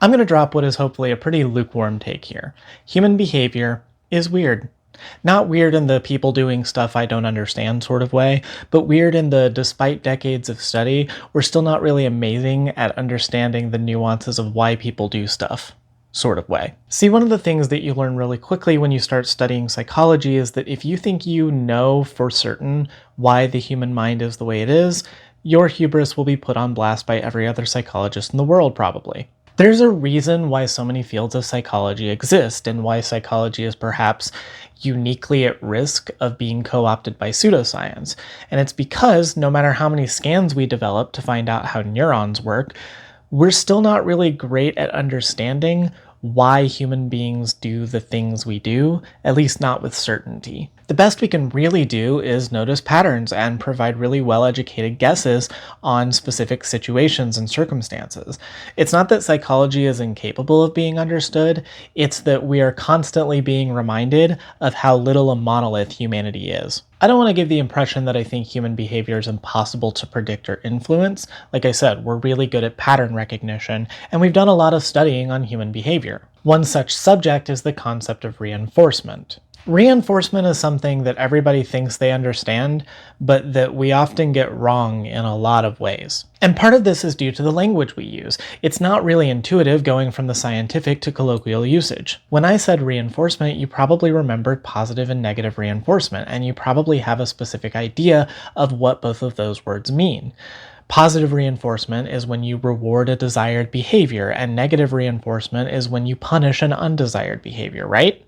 I'm going to drop what is hopefully a pretty lukewarm take here. Human behavior is weird. Not weird in the people doing stuff I don't understand sort of way, but weird in the despite decades of study, we're still not really amazing at understanding the nuances of why people do stuff sort of way. See, one of the things that you learn really quickly when you start studying psychology is that if you think you know for certain why the human mind is the way it is, your hubris will be put on blast by every other psychologist in the world probably. There's a reason why so many fields of psychology exist and why psychology is perhaps uniquely at risk of being co-opted by pseudoscience. And it's because no matter how many scans we develop to find out how neurons work, we're still not really great at understanding why human beings do the things we do, at least not with certainty. The best we can really do is notice patterns and provide really well-educated guesses on specific situations and circumstances. It's not that psychology is incapable of being understood, it's that we are constantly being reminded of how little a monolith humanity is. I don't want to give the impression that I think human behavior is impossible to predict or influence. Like I said, we're really good at pattern recognition, and we've done a lot of studying on human behavior. One such subject is the concept of reinforcement. Reinforcement is something that everybody thinks they understand, but that we often get wrong in a lot of ways. And part of this is due to the language we use. It's not really intuitive going from the scientific to colloquial usage. When I said reinforcement, you probably remembered positive and negative reinforcement, and you probably have a specific idea of what both of those words mean. Positive reinforcement is when you reward a desired behavior, and negative reinforcement is when you punish an undesired behavior, right?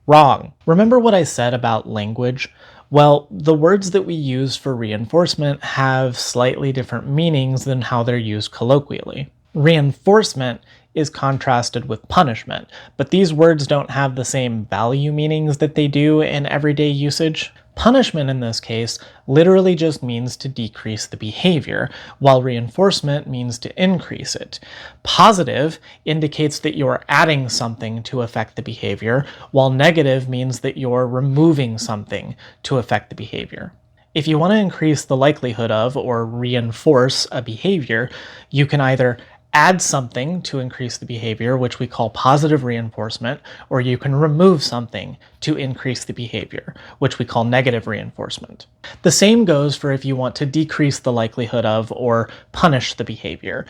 Wrong. Remember what I said about language? Well, the words that we use for reinforcement have slightly different meanings than how they're used colloquially. Reinforcement is contrasted with punishment, but these words don't have the same value meanings that they do in everyday usage. Punishment in this case literally just means to decrease the behavior, while reinforcement means to increase it. Positive indicates that you're adding something to affect the behavior, while negative means that you're removing something to affect the behavior. If you want to increase the likelihood of or reinforce a behavior, you can either add something to increase the behavior, which we call positive reinforcement, or you can remove something to increase the behavior, which we call negative reinforcement. The same goes for if you want to decrease the likelihood of or punish the behavior.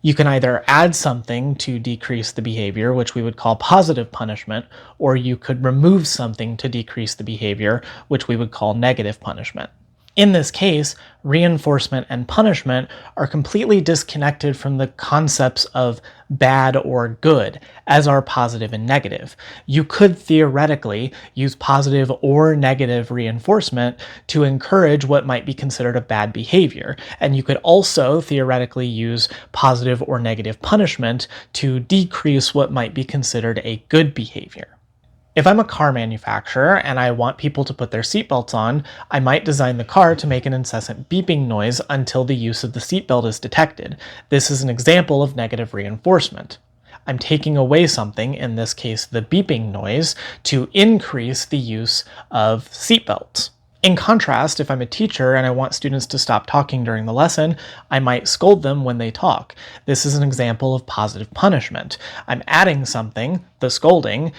You can either add something to decrease the behavior, which we would call positive punishment, or you could remove something to decrease the behavior, which we would call negative punishment. In this case, reinforcement and punishment are completely disconnected from the concepts of bad or good, as are positive and negative. You could theoretically use positive or negative reinforcement to encourage what might be considered a bad behavior, and you could also theoretically use positive or negative punishment to decrease what might be considered a good behavior. If I'm a car manufacturer and I want people to put their seatbelts on, I might design the car to make an incessant beeping noise until the use of the seatbelt is detected. This is an example of negative reinforcement. I'm taking away something, in this case the beeping noise, to increase the use of seatbelts. In contrast, if I'm a teacher and I want students to stop talking during the lesson, I might scold them when they talk. This is an example of positive punishment. I'm adding something, the scolding,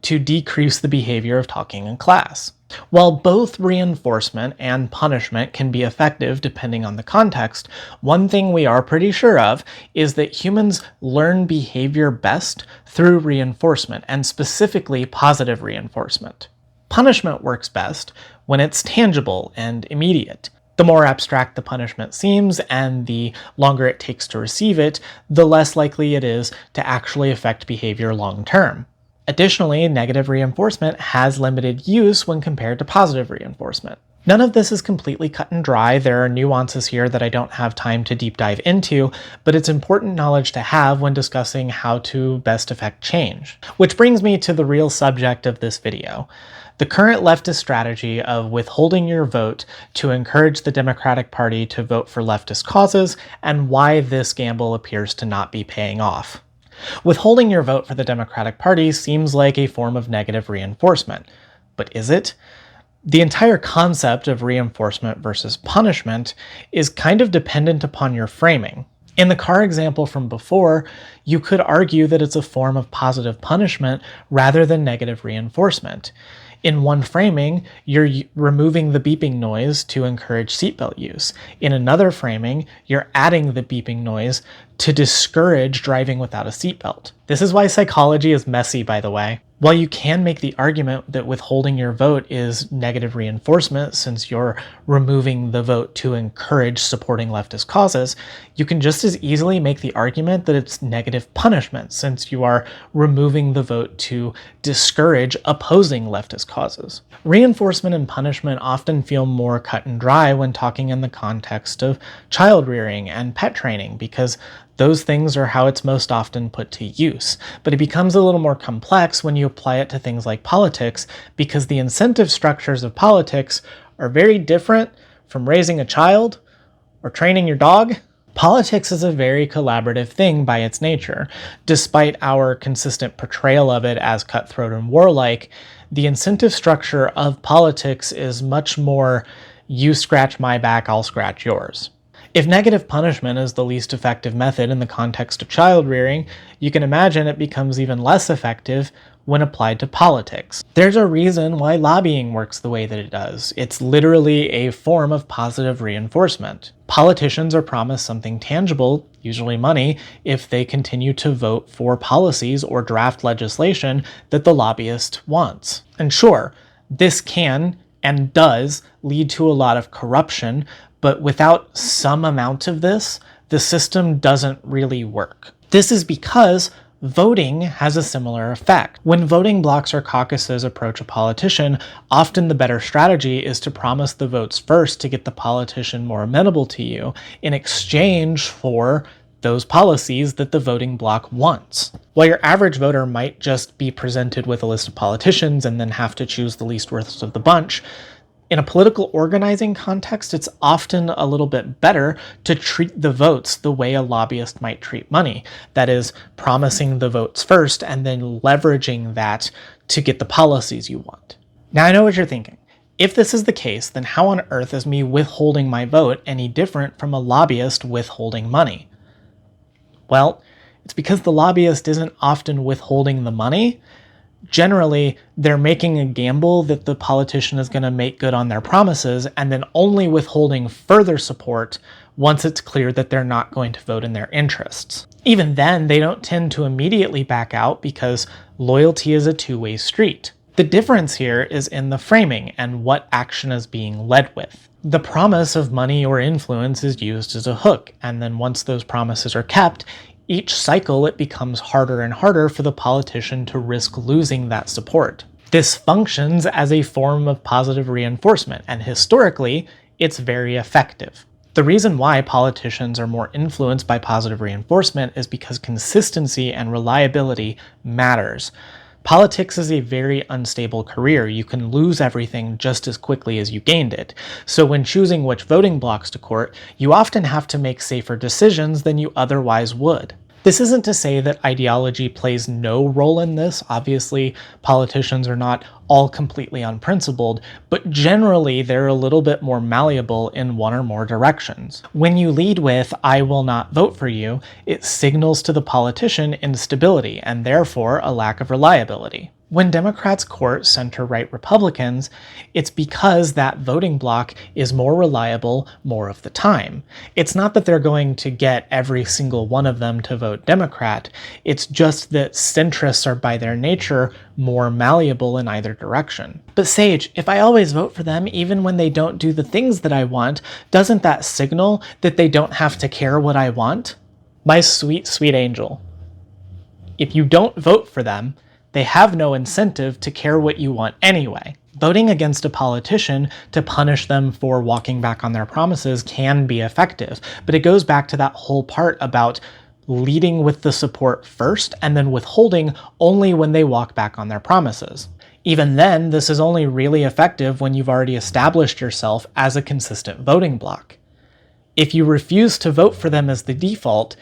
to decrease the behavior of talking in class. While both reinforcement and punishment can be effective depending on the context, one thing we are pretty sure of is that humans learn behavior best through reinforcement, and specifically positive reinforcement. Punishment works best when it's tangible and immediate. The more abstract the punishment seems and the longer it takes to receive it, the less likely it is to actually affect behavior long term. Additionally, negative reinforcement has limited use when compared to positive reinforcement. None of this is completely cut and dry. There are nuances here that I don't have time to deep dive into, but it's important knowledge to have when discussing how to best affect change. Which brings me to the real subject of this video. The current leftist strategy of withholding your vote to encourage the Democratic Party to vote for leftist causes, and why this gamble appears to not be paying off. Withholding your vote for the Democratic Party seems like a form of negative reinforcement, but is it? The entire concept of reinforcement versus punishment is kind of dependent upon your framing. In the car example from before, you could argue that it's a form of positive punishment rather than negative reinforcement. In one framing, you're removing the beeping noise to encourage seatbelt use. In another framing, you're adding the beeping noise to discourage driving without a seatbelt. This is why psychology is messy, by the way. While you can make the argument that withholding your vote is negative reinforcement since you're removing the vote to encourage supporting leftist causes, you can just as easily make the argument that it's negative punishment since you are removing the vote to discourage opposing leftist causes. Reinforcement and punishment often feel more cut and dry when talking in the context of child rearing and pet training because those things are how it's most often put to use. But it becomes a little more complex when you apply it to things like politics because the incentive structures of politics are very different from raising a child or training your dog. Politics is a very collaborative thing by its nature. Despite our consistent portrayal of it as cutthroat and warlike, the incentive structure of politics is much more you scratch my back, I'll scratch yours. If negative punishment is the least effective method in the context of child rearing, you can imagine it becomes even less effective when applied to politics. There's a reason why lobbying works the way that it does. It's literally a form of positive reinforcement. Politicians are promised something tangible, usually money, if they continue to vote for policies or draft legislation that the lobbyist wants. And sure, this can and does lead to a lot of corruption, but without some amount of this, the system doesn't really work. This is because voting has a similar effect. When voting blocks or caucuses approach a politician, often the better strategy is to promise the votes first to get the politician more amenable to you in exchange for those policies that the voting bloc wants. While your average voter might just be presented with a list of politicians and then have to choose the least worst of the bunch, in a political organizing context, it's often a little bit better to treat the votes the way a lobbyist might treat money. That is, promising the votes first and then leveraging that to get the policies you want. Now I know what you're thinking. If this is the case, then how on earth is me withholding my vote any different from a lobbyist withholding money? Well, it's because the lobbyist isn't often withholding the money. Generally, they're making a gamble that the politician is going to make good on their promises and then only withholding further support once it's clear that they're not going to vote in their interests. Even then, they don't tend to immediately back out because loyalty is a two-way street. The difference here is in the framing and what action is being led with. The promise of money or influence is used as a hook, and then once those promises are kept, each cycle it becomes harder and harder for the politician to risk losing that support. This functions as a form of positive reinforcement, and historically, it's very effective. The reason why politicians are more influenced by positive reinforcement is because consistency and reliability matters. Politics is a very unstable career. You can lose everything just as quickly as you gained it. So when choosing which voting blocks to court, you often have to make safer decisions than you otherwise would. This isn't to say that ideology plays no role in this. Obviously, politicians are not all completely unprincipled, but generally they're a little bit more malleable in one or more directions. When you lead with, "I will not vote for you," it signals to the politician instability and therefore a lack of reliability. When Democrats court center-right Republicans, it's because that voting bloc is more reliable more of the time. It's not that they're going to get every single one of them to vote Democrat, it's just that centrists are by their nature more malleable in either direction. But Saige, if I always vote for them even when they don't do the things that I want, doesn't that signal that they don't have to care what I want? My sweet, sweet angel. If you don't vote for them, they have no incentive to care what you want anyway. Voting against a politician to punish them for walking back on their promises can be effective, but it goes back to that whole part about leading with the support first and then withholding only when they walk back on their promises. Even then, this is only really effective when you've already established yourself as a consistent voting bloc. If you refuse to vote for them as the default,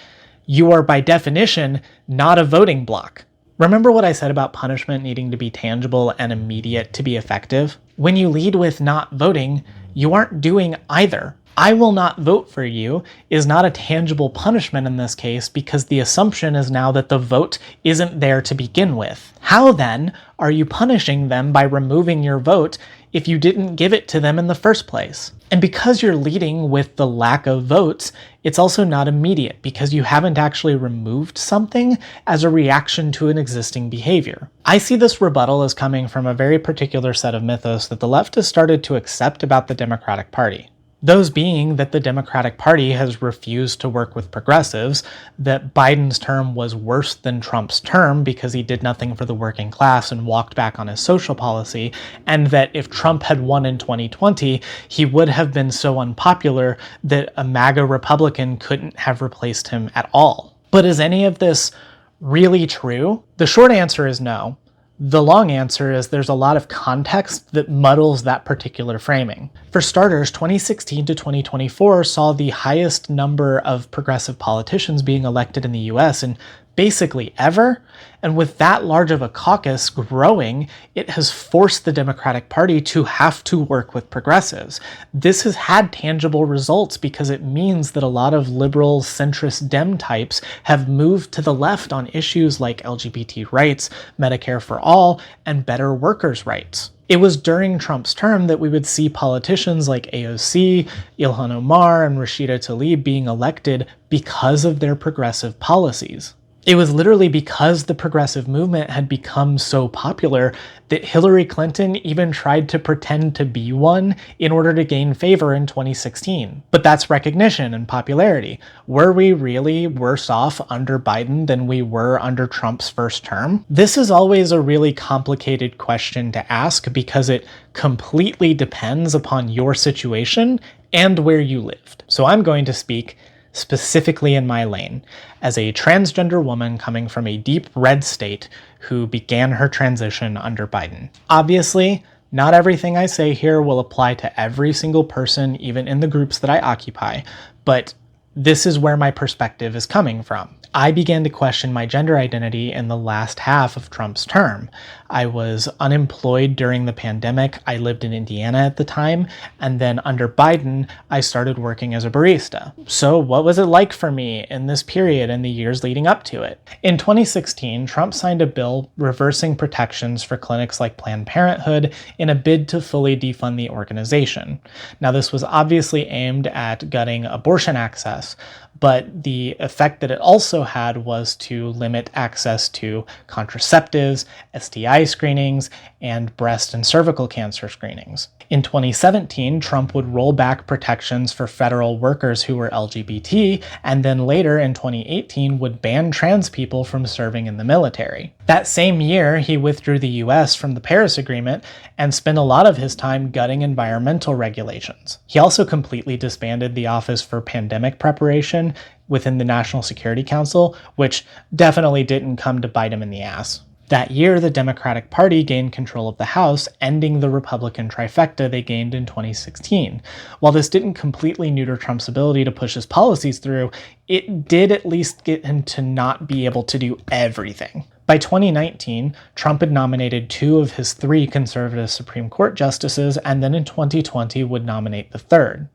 you are by definition not a voting bloc. Remember what I said about punishment needing to be tangible and immediate to be effective? When you lead with not voting, you aren't doing either. I will not vote for you is not a tangible punishment in this case because the assumption is now that the vote isn't there to begin with. How then are you punishing them by removing your vote if you didn't give it to them in the first place? And because you're leading with the lack of votes, it's also not immediate because you haven't actually removed something as a reaction to an existing behavior. I see this rebuttal as coming from a very particular set of mythos that the left has started to accept about the Democratic Party. Those being that the Democratic Party has refused to work with progressives, that Biden's term was worse than Trump's term because he did nothing for the working class and walked back on his social policy, and that if Trump had won in 2020, he would have been so unpopular that a MAGA Republican couldn't have replaced him at all. But is any of this really true? The short answer is no. The long answer is there's a lot of context that muddles that particular framing. For starters, 2016 to 2024 saw the highest number of progressive politicians being elected in the US in basically ever, and with that large of a caucus growing, it has forced the Democratic Party to have to work with progressives. This has had tangible results because it means that a lot of liberal centrist Dem types have moved to the left on issues like LGBT rights, Medicare for all, and better workers' rights. It was during Trump's term that we would see politicians like AOC, Ilhan Omar, and Rashida Tlaib being elected because of their progressive policies. It was literally because the progressive movement had become so popular that Hillary Clinton even tried to pretend to be one in order to gain favor in 2016. But that's recognition and popularity. Were we really worse off under Biden than we were under Trump's first term? This is always a really complicated question to ask because it completely depends upon your situation and where you lived. So I'm going to speak specifically in my lane, as a transgender woman coming from a deep red state who began her transition under Biden. Obviously, not everything I say here will apply to every single person, even in the groups that I occupy, but this is where my perspective is coming from. I began to question my gender identity in the last half of Trump's term. I was unemployed during the pandemic. I lived in Indiana at the time, and then under Biden, I started working as a barista. So what was it like for me in this period and the years leading up to it? In 2016, Trump signed a bill reversing protections for clinics like Planned Parenthood in a bid to fully defund the organization. Now, this was obviously aimed at gutting abortion access, but the effect that it also had was to limit access to contraceptives, STI screenings, and breast and cervical cancer screenings. In 2017, Trump would roll back protections for federal workers who were LGBT, and then later in 2018 would ban trans people from serving in the military. That same year, he withdrew the US from the Paris Agreement and spent a lot of his time gutting environmental regulations. He also completely disbanded the Office for Pandemic Preparation within the National Security Council, which definitely didn't come to bite him in the ass. That year, the Democratic Party gained control of the House, ending the Republican trifecta they gained in 2016. While this didn't completely neuter Trump's ability to push his policies through, it did at least get him to not be able to do everything. By 2019, Trump had nominated 2 of his 3 conservative Supreme Court justices, and then in 2020 would nominate the 3rd.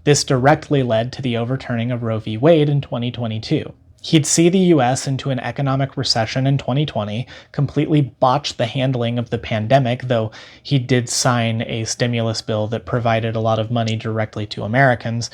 This directly led to the overturning of Roe v. Wade in 2022. He'd see the US into an economic recession in 2020, completely botched the handling of the pandemic, though he did sign a stimulus bill that provided a lot of money directly to Americans,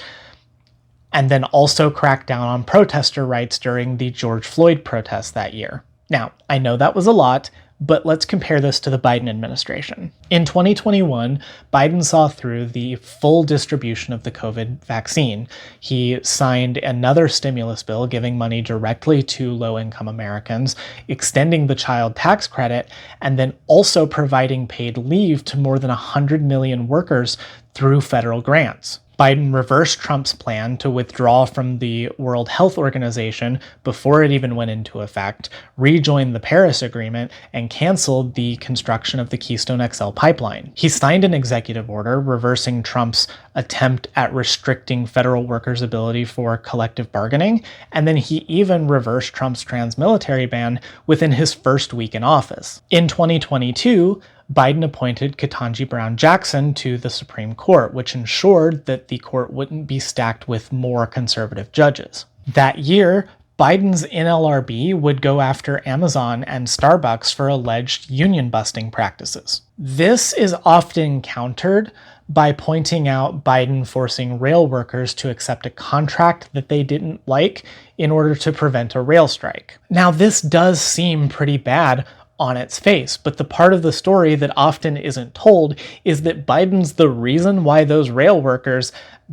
and then also cracked down on protester rights during the George Floyd protests that year. Now, I know that was a lot, but let's compare this to the Biden administration. In 2021, Biden saw through the full distribution of the COVID vaccine. He signed another stimulus bill giving money directly to low-income Americans, extending the child tax credit, and then also providing paid leave to more than 100 million workers through federal grants. Biden reversed Trump's plan to withdraw from the World Health Organization before it even went into effect, rejoined the Paris Agreement, and canceled the construction of the Keystone XL pipeline. He signed an executive order reversing Trump's attempt at restricting federal workers' ability for collective bargaining, and then he even reversed Trump's trans military ban within his first week in office. In 2022, Biden appointed Ketanji Brown Jackson to the Supreme Court, which ensured that the court wouldn't be stacked with more conservative judges. That year, Biden's NLRB would go after Amazon and Starbucks for alleged union-busting practices. This is often countered by pointing out Biden forcing rail workers to accept a contract that they didn't like in order to prevent a rail strike. Now, this does seem pretty bad on its face, but the part of the story that often isn't told is that Biden's the reason why those rail workers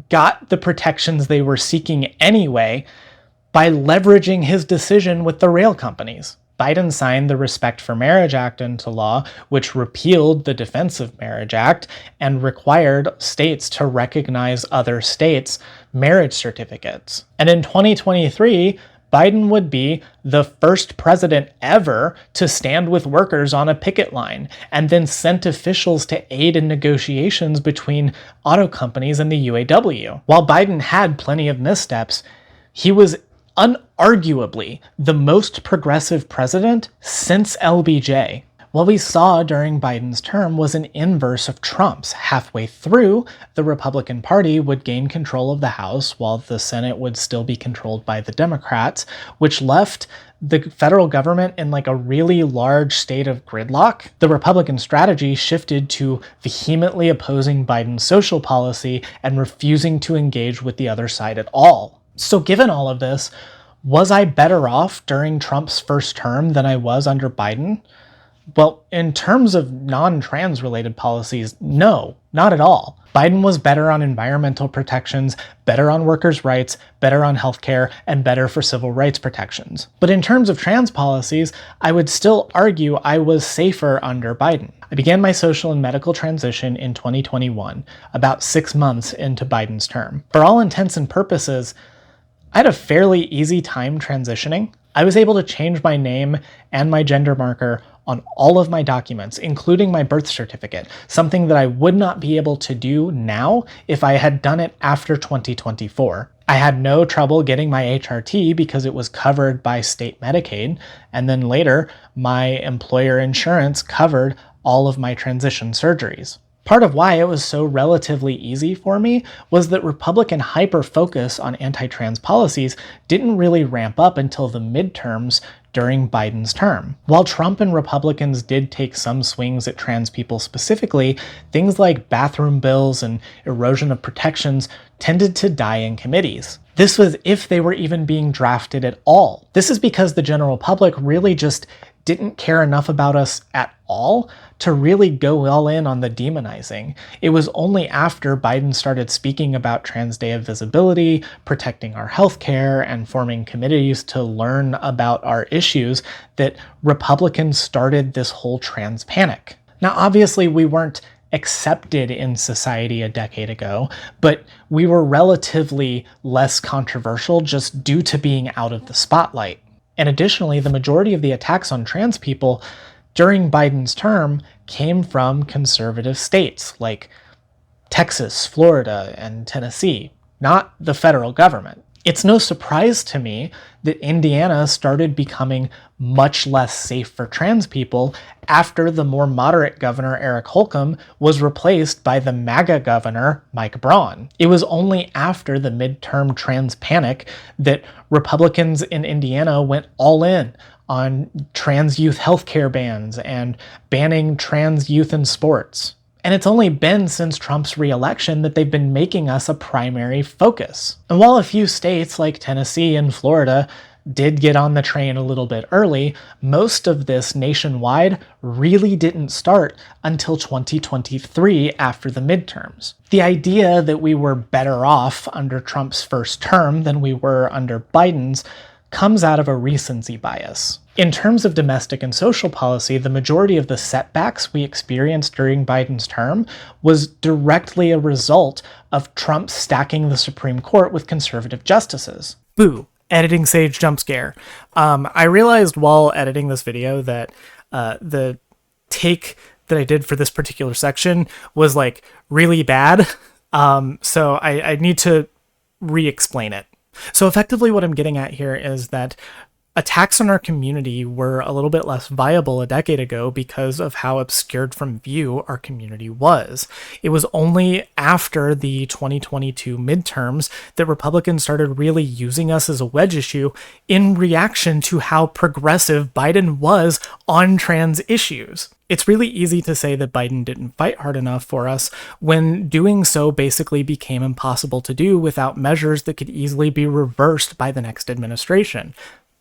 got the protections they were seeking anyway by leveraging his decision with the rail companies. Biden signed the Respect for Marriage Act into law, which repealed the Defense of Marriage Act and required states to recognize other states' marriage certificates. And in 2023, Biden would be the first president ever to stand with workers on a picket line and then sent officials to aid in negotiations between auto companies and the UAW. While Biden had plenty of missteps, he was unarguably the most progressive president since LBJ. What we saw during Biden's term was an inverse of Trump's. Halfway through, the Republican Party would gain control of the House while the Senate would still be controlled by the Democrats, which left the federal government in like a really large state of gridlock. The Republican strategy shifted to vehemently opposing Biden's social policy and refusing to engage with the other side at all. So given all of this, was I better off during Trump's first term than I was under Biden? Well, in terms of non-trans related policies, no, not at all. Biden was better on environmental protections, better on workers' rights, better on healthcare, and better for civil rights protections. But in terms of trans policies, I would still argue I was safer under Biden. I began my social and medical transition in 2021, about 6 months into Biden's term. For all intents and purposes, I had a fairly easy time transitioning. I was able to change my name and my gender marker on all of my documents, including my birth certificate, something that I would not be able to do now if I had done it after 2024. I had no trouble getting my HRT because it was covered by state Medicaid, and then later, my employer insurance covered all of my transition surgeries. Part of why it was so relatively easy for me was that Republican hyper-focus on anti-trans policies didn't really ramp up until the midterms during Biden's term. While Trump and Republicans did take some swings at trans people specifically, things like bathroom bills and erosion of protections tended to die in committees. This was if they were even being drafted at all. This is because the general public really just didn't care enough about us at all to really go all in on the demonizing. It was only after Biden started speaking about Trans Day of Visibility, protecting our healthcare, and forming committees to learn about our issues that Republicans started this whole trans panic. Now, obviously, we weren't accepted in society a decade ago, but we were relatively less controversial just due to being out of the spotlight. And additionally, the majority of the attacks on trans people during Biden's term came from conservative states like Texas, Florida, and Tennessee, not the federal government. It's no surprise to me that Indiana started becoming much less safe for trans people after the more moderate governor Eric Holcomb was replaced by the MAGA governor Mike Braun. It was only after the midterm trans panic that Republicans in Indiana went all in on trans youth healthcare bans and banning trans youth in sports. And it's only been since Trump's re-election that they've been making us a primary focus. And while a few states like Tennessee and Florida did get on the train a little bit early, most of this nationwide really didn't start until 2023 after the midterms. The idea that we were better off under Trump's first term than we were under Biden's comes out of a recency bias. In terms of domestic and social policy, the majority of the setbacks we experienced during Biden's term was directly a result of Trump stacking the Supreme Court with conservative justices. Boo. Editing Saige jump scare. I realized while editing this video that the take that I did for this particular section was like really bad. So I need to re-explain it. So effectively what I'm getting at here is that Attacks on our community were a little bit less viable a decade ago because of how obscured from view our community was. It was only after the 2022 midterms that Republicans started really using us as a wedge issue in reaction to how progressive Biden was on trans issues. It's really easy to say that Biden didn't fight hard enough for us when doing so basically became impossible to do without measures that could easily be reversed by the next administration,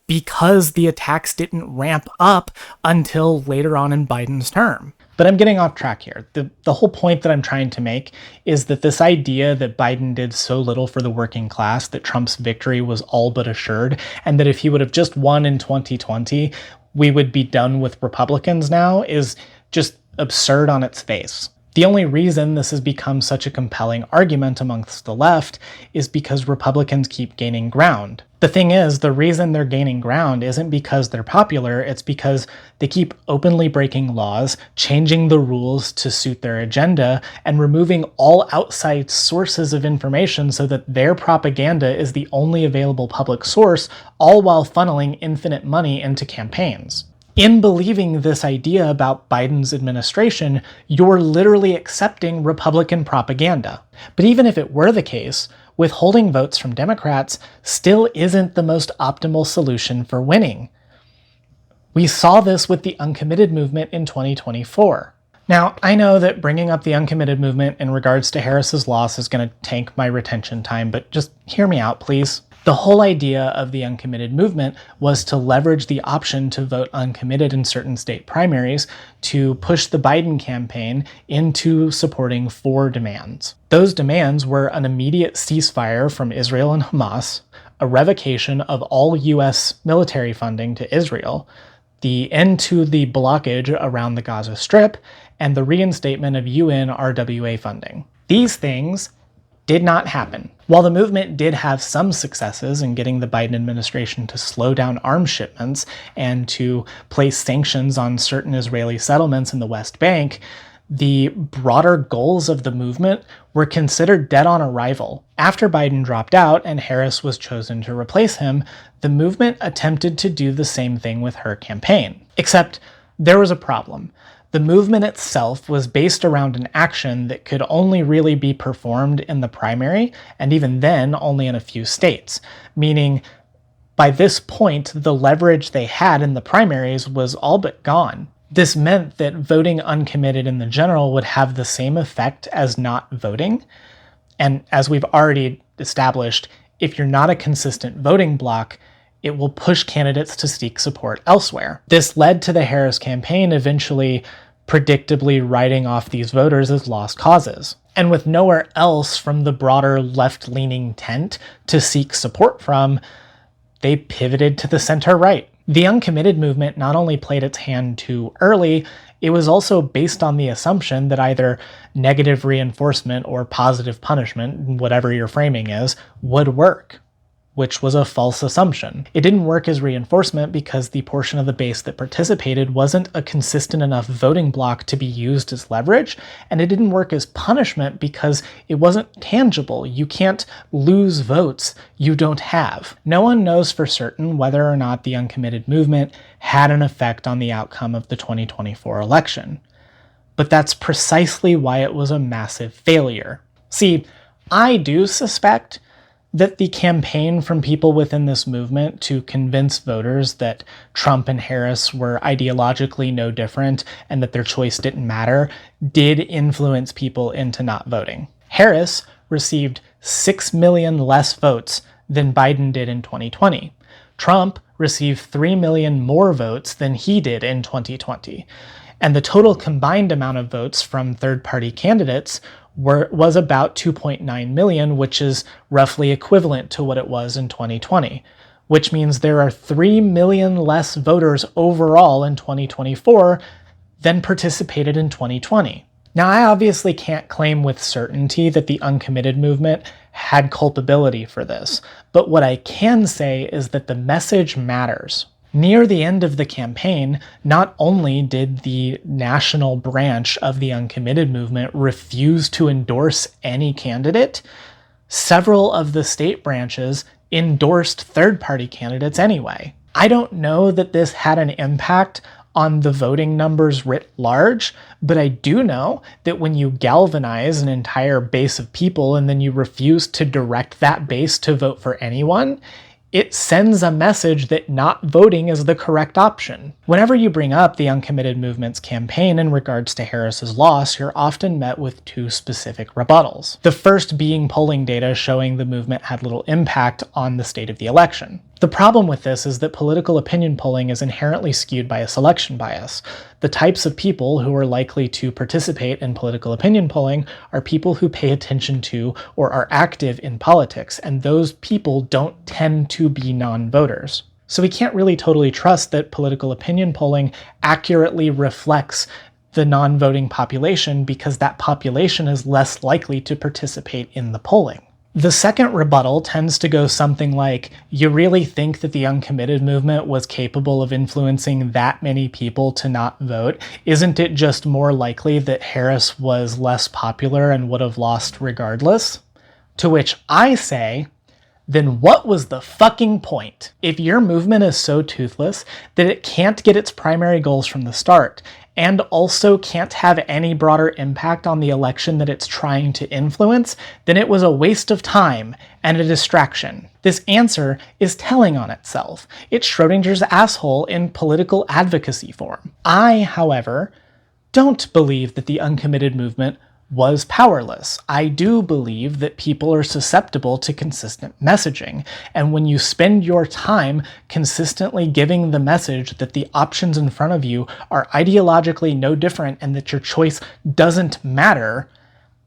because the attacks didn't ramp up until later on in Biden's term. But I'm getting off track here. The whole point that I'm trying to make is that this idea that Biden did so little for the working class, that Trump's victory was all but assured, and that if he would have just won in 2020, we would be done with Republicans now, is just absurd on its face. The only reason this has become such a compelling argument amongst the left is because Republicans keep gaining ground. The thing is, the reason they're gaining ground isn't because they're popular, it's because they keep openly breaking laws, changing the rules to suit their agenda, and removing all outside sources of information so that their propaganda is the only available public source, all while funneling infinite money into campaigns. In believing this idea about Biden's administration, you're literally accepting Republican propaganda. But even if it were the case, withholding votes from Democrats still isn't the most optimal solution for winning. We saw this with the Uncommitted movement in 2024. Now, I know that bringing up the Uncommitted movement in regards to Harris's loss is going to tank my retention time, but just hear me out, please. The whole idea of the Uncommitted movement was to leverage the option to vote uncommitted in certain state primaries to push the Biden campaign into supporting 4 demands. Those demands were an immediate ceasefire from Israel and Hamas, a revocation of all U.S. military funding to Israel, the end to the blockage around the Gaza Strip, and the reinstatement of UN RWA funding. These things did not happen. While the movement did have some successes in getting the Biden administration to slow down arms shipments and to place sanctions on certain Israeli settlements in the West Bank, the broader goals of the movement were considered dead on arrival. After Biden dropped out and Harris was chosen to replace him, the movement attempted to do the same thing with her campaign. Except there was a problem. The movement itself was based around an action that could only really be performed in the primary, and even then only in a few states, meaning by this point the leverage they had in the primaries was all but gone. This meant that voting uncommitted in the general would have the same effect as not voting, and as we've already established, if you're not a consistent voting bloc, it will push candidates to seek support elsewhere. This led to the Harris campaign eventually predictably writing off these voters as lost causes. And with nowhere else from the broader left-leaning tent to seek support from, they pivoted to the center-right. The Uncommitted movement not only played its hand too early, it was also based on the assumption that either negative reinforcement or positive punishment, whatever your framing is, would work, which was a false assumption. It didn't work as reinforcement because the portion of the base that participated wasn't a consistent enough voting bloc to be used as leverage, and it didn't work as punishment because it wasn't tangible. You can't lose votes you don't have. No one knows for certain whether or not the Uncommitted movement had an effect on the outcome of the 2024 election. But that's precisely why it was a massive failure. See, I do suspect that the campaign from people within this movement to convince voters that Trump and Harris were ideologically no different and that their choice didn't matter did influence people into not voting. Harris received 6 million less votes than Biden did in 2020. Trump received 3 million more votes than he did in 2020. And the total combined amount of votes from third-party candidates was about 2.9 million, which is roughly equivalent to what it was in 2020, which means there are 3 million less voters overall in 2024 than participated in 2020. Now, I obviously can't claim with certainty that the Uncommitted movement had culpability for this, but what I can say is that the message matters. Near the end of the campaign, not only did the national branch of the Uncommitted movement refuse to endorse any candidate, several of the state branches endorsed third-party candidates anyway. I don't know that this had an impact on the voting numbers writ large, but I do know that when you galvanize an entire base of people and then you refuse to direct that base to vote for anyone, it sends a message that not voting is the correct option. Whenever you bring up the Uncommitted movement's campaign in regards to Harris's loss, you're often met with two specific rebuttals. The first being polling data showing the movement had little impact on the state of the election. The problem with this is that political opinion polling is inherently skewed by a selection bias. The types of people who are likely to participate in political opinion polling are people who pay attention to or are active in politics, and those people don't tend to be non-voters. So we can't really totally trust that political opinion polling accurately reflects the non-voting population because that population is less likely to participate in the polling. The second rebuttal tends to go something like, you really think that the Uncommitted movement was capable of influencing that many people to not vote? Isn't it just more likely that Harris was less popular and would have lost regardless? To which I say, then what was the fucking point? If your movement is so toothless that it can't get its primary goals from the start, and also can't have any broader impact on the election that it's trying to influence, then it was a waste of time and a distraction. This answer is telling on itself. It's Schrodinger's asshole in political advocacy form. I, however, don't believe that the Uncommitted movement was powerless. I do believe that people are susceptible to consistent messaging, and when you spend your time consistently giving the message that the options in front of you are ideologically no different and that your choice doesn't matter,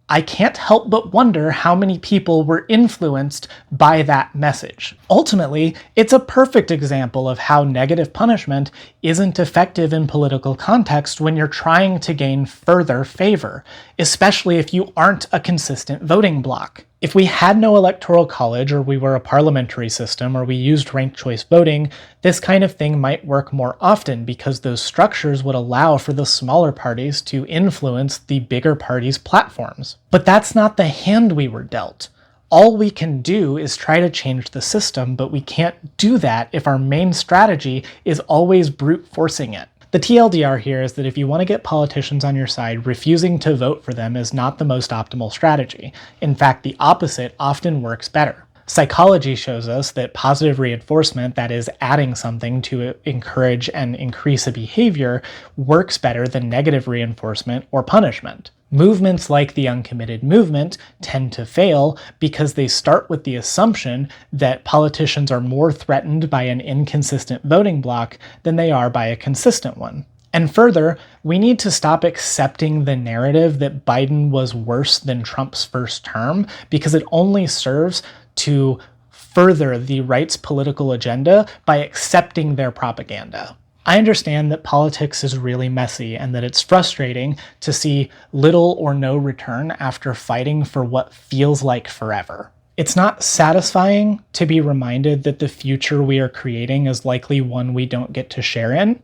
I can't help but wonder how many people were influenced by that message. Ultimately, it's a perfect example of how negative punishment isn't effective in political context when you're trying to gain further favor, especially if you aren't a consistent voting bloc. If we had no electoral college, or we were a parliamentary system, or we used ranked choice voting, this kind of thing might work more often because those structures would allow for the smaller parties to influence the bigger parties' platforms. But that's not the hand we were dealt. All we can do is try to change the system, but we can't do that if our main strategy is always brute forcing it. The TLDR here is that if you want to get politicians on your side, refusing to vote for them is not the most optimal strategy. In fact, the opposite often works better. Psychology shows us that positive reinforcement, that is, adding something to encourage and increase a behavior, works better than negative reinforcement or punishment. Movements like the Uncommitted movement tend to fail because they start with the assumption that politicians are more threatened by an inconsistent voting bloc than they are by a consistent one. And further, we need to stop accepting the narrative that Biden was worse than Trump's first term because it only serves to further the right's political agenda by accepting their propaganda. I understand that politics is really messy and that it's frustrating to see little or no return after fighting for what feels like forever. It's not satisfying to be reminded that the future we are creating is likely one we don't get to share in,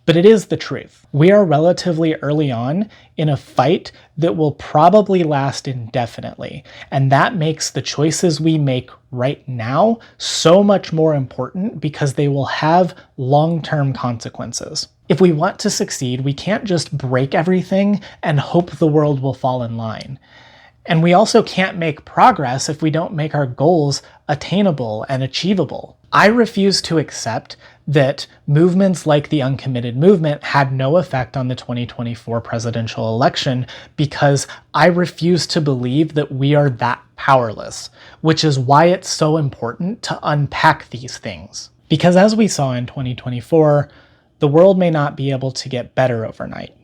but it is the truth. We are relatively early on in a fight that will probably last indefinitely, and that makes the choices we make right now so much more important because they will have long-term consequences. If we want to succeed, we can't just break everything and hope the world will fall in line. And we also can't make progress if we don't make our goals attainable and achievable. I refuse to accept that movements like the Uncommitted movement had no effect on the 2024 presidential election because I refuse to believe that we are that powerless, which is why it's so important to unpack these things. Because as we saw in 2024, the world may not be able to get better overnight,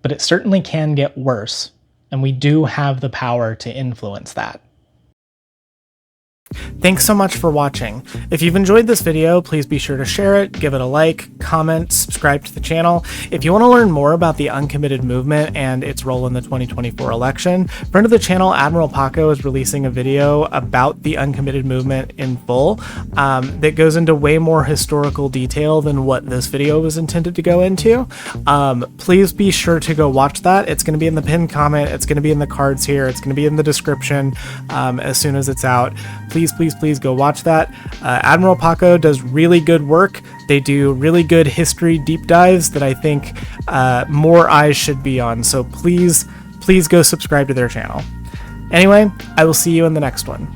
but it certainly can get worse, and we do have the power to influence that. Thanks so much for watching. If you've enjoyed this video, please be sure to share it, give it a like, comment, subscribe to the channel. If you want to learn more about the Uncommitted movement and its role in the 2024 election, friend of the channel Admiral Paco is releasing a video about the Uncommitted movement in full that goes into way more historical detail than what this video was intended to go into. Please be sure to go watch that. It's going to be in the pinned comment. It's going to be in the cards here. It's going to be in the description as soon as it's out. Please please, please, please go watch that. Admiral Paco does really good work. They do really good history deep dives that I think more eyes should be on. So please, please go subscribe to their channel. Anyway, I will see you in the next one.